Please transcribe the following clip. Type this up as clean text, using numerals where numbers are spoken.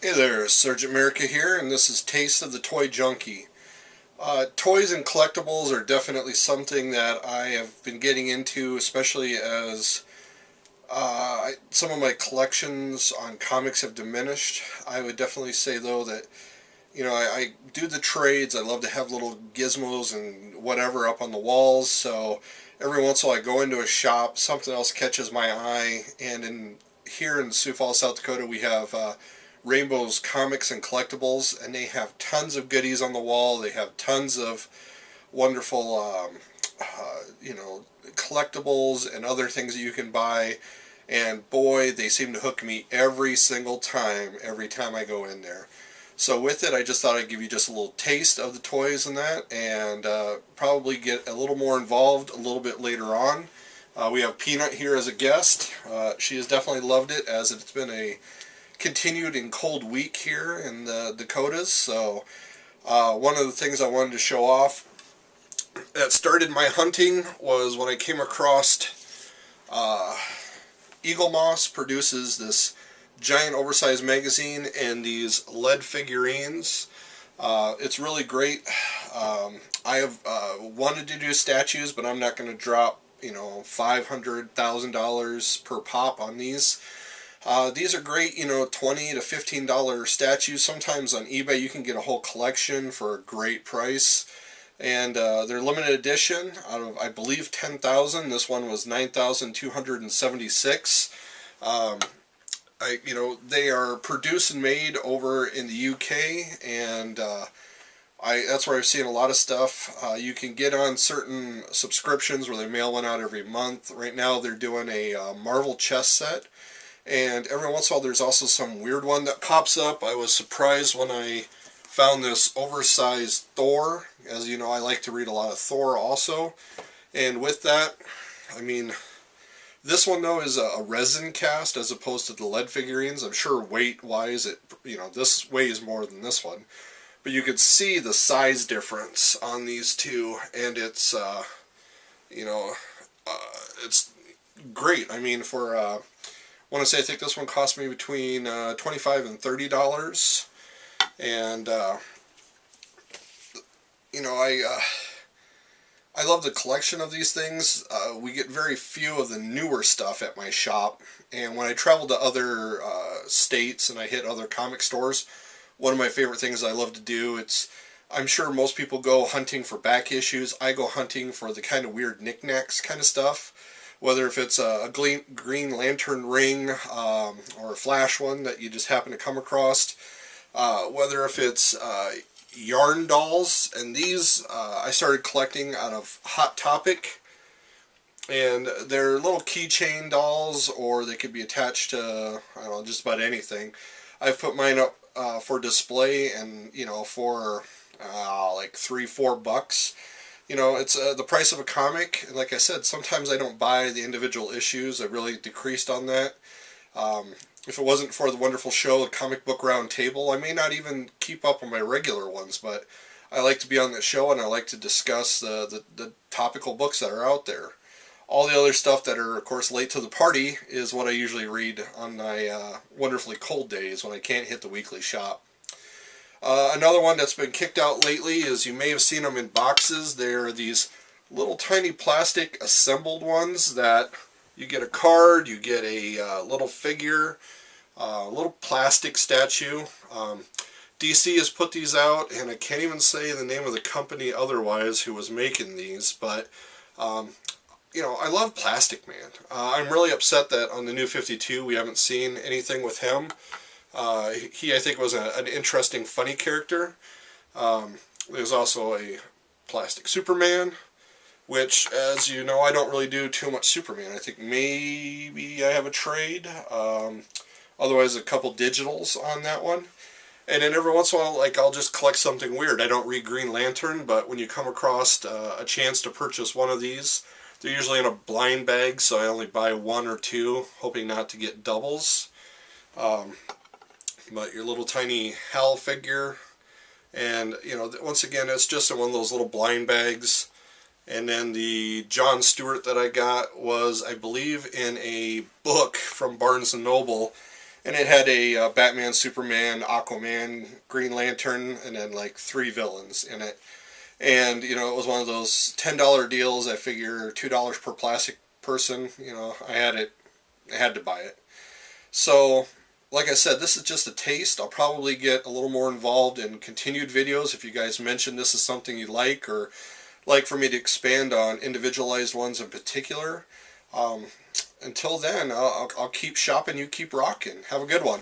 Hey there, Sergeant America here, and this is Taste of the Toy Junkie. Toys and collectibles are definitely something that I have been getting into, especially as some of my collections on comics have diminished. I would definitely say, though, that I do the trades. I love to have little gizmos and whatever up on the walls, so every once in a while I go into a shop, something else catches my eye, and here in Sioux Falls, South Dakota, we have Rainbow's Comics and Collectibles, and they have tons of goodies on the wall. They have tons of wonderful, collectibles and other things that you can buy. And boy, they seem to hook me every single time, every time I go in there. So with it, I just thought I'd give you just a little taste of the toys and that, and probably get a little more involved a little bit later on. We have Peanut here as a guest. She has definitely loved it, as it's been a continued and cold week here in the Dakotas. So one of the things I wanted to show off that started my hunting was when I came across Eagle Moss produces this giant oversized magazine and these lead figurines. It's really great. I have wanted to do statues, but I'm not going to drop $500,000 per pop on these. These are great, $20 to $15 statues. Sometimes on eBay you can get a whole collection for a great price. And they're limited edition out of, I believe, 10,000. This one was 9,276. They are produced and made over in the UK, and that's where I've seen a lot of stuff. You can get on certain subscriptions where they mail one out every month. Right now they're doing a Marvel chess set. And every once in a while there's also some weird one that pops up. I was surprised when I found this oversized Thor. As you know, I like to read a lot of Thor also. And with that, this one though is a resin cast as opposed to the lead figurines. I'm sure weight-wise, this weighs more than this one. But you could see the size difference on these two, and it's, it's great. I want to say I think this one cost me between $25 and $30, and I love the collection of these things. We get very few of the newer stuff at my shop, and when I travel to other states and I hit other comic stores, one of my favorite things I love to do, I'm sure most people go hunting for back issues. I go hunting for the kind of weird knickknacks kind of stuff. Whether if it's a Green Lantern ring or a Flash one that you just happen to come across. Whether if it's yarn dolls. And these I started collecting out of Hot Topic. And they're little keychain dolls, or they could be attached to, I don't know, just about anything. I've put mine up for display, and, for like $3-4. It's the price of a comic. And like I said, sometimes I don't buy the individual issues. I really decreased on that. If it wasn't for the wonderful show, the Comic Book Round Table, I may not even keep up on my regular ones, but I like to be on that show, and I like to discuss the topical books that are out there. All the other stuff that are, of course, late to the party is what I usually read on my wonderfully cold days when I can't hit the weekly shop. Another one that's been kicked out lately is, you may have seen them in boxes. They're these little tiny plastic assembled ones that you get a card, you get a little figure, a little plastic statue. DC has put these out, and I can't even say the name of the company otherwise who was making these, but I love Plastic Man. I'm really upset that on the New 52 we haven't seen anything with him. He, I think, was an interesting, funny character. There's also a Plastic Superman, which, as you know, I don't really do too much Superman. I think maybe I have a trade. Otherwise, a couple digitals on that one. And then every once in a while, I'll just collect something weird. I don't read Green Lantern, but when you come across a chance to purchase one of these, they're usually in a blind bag, so I only buy one or two, hoping not to get doubles. But your little tiny Hal figure, and once again, it's just in one of those little blind bags. And then the John Stewart that I got was, I believe, in a book from Barnes & Noble, and it had a Batman, Superman, Aquaman, Green Lantern, and then like 3 villains in it. And you know, it was one of those $10 deals. I figure $2 per plastic person. You know, I had to buy it. So, like I said, this is just a taste. I'll probably get a little more involved in continued videos if you guys mention this is something you like, or like for me to expand on individualized ones in particular. Until then, I'll keep shopping, you keep rocking. Have a good one.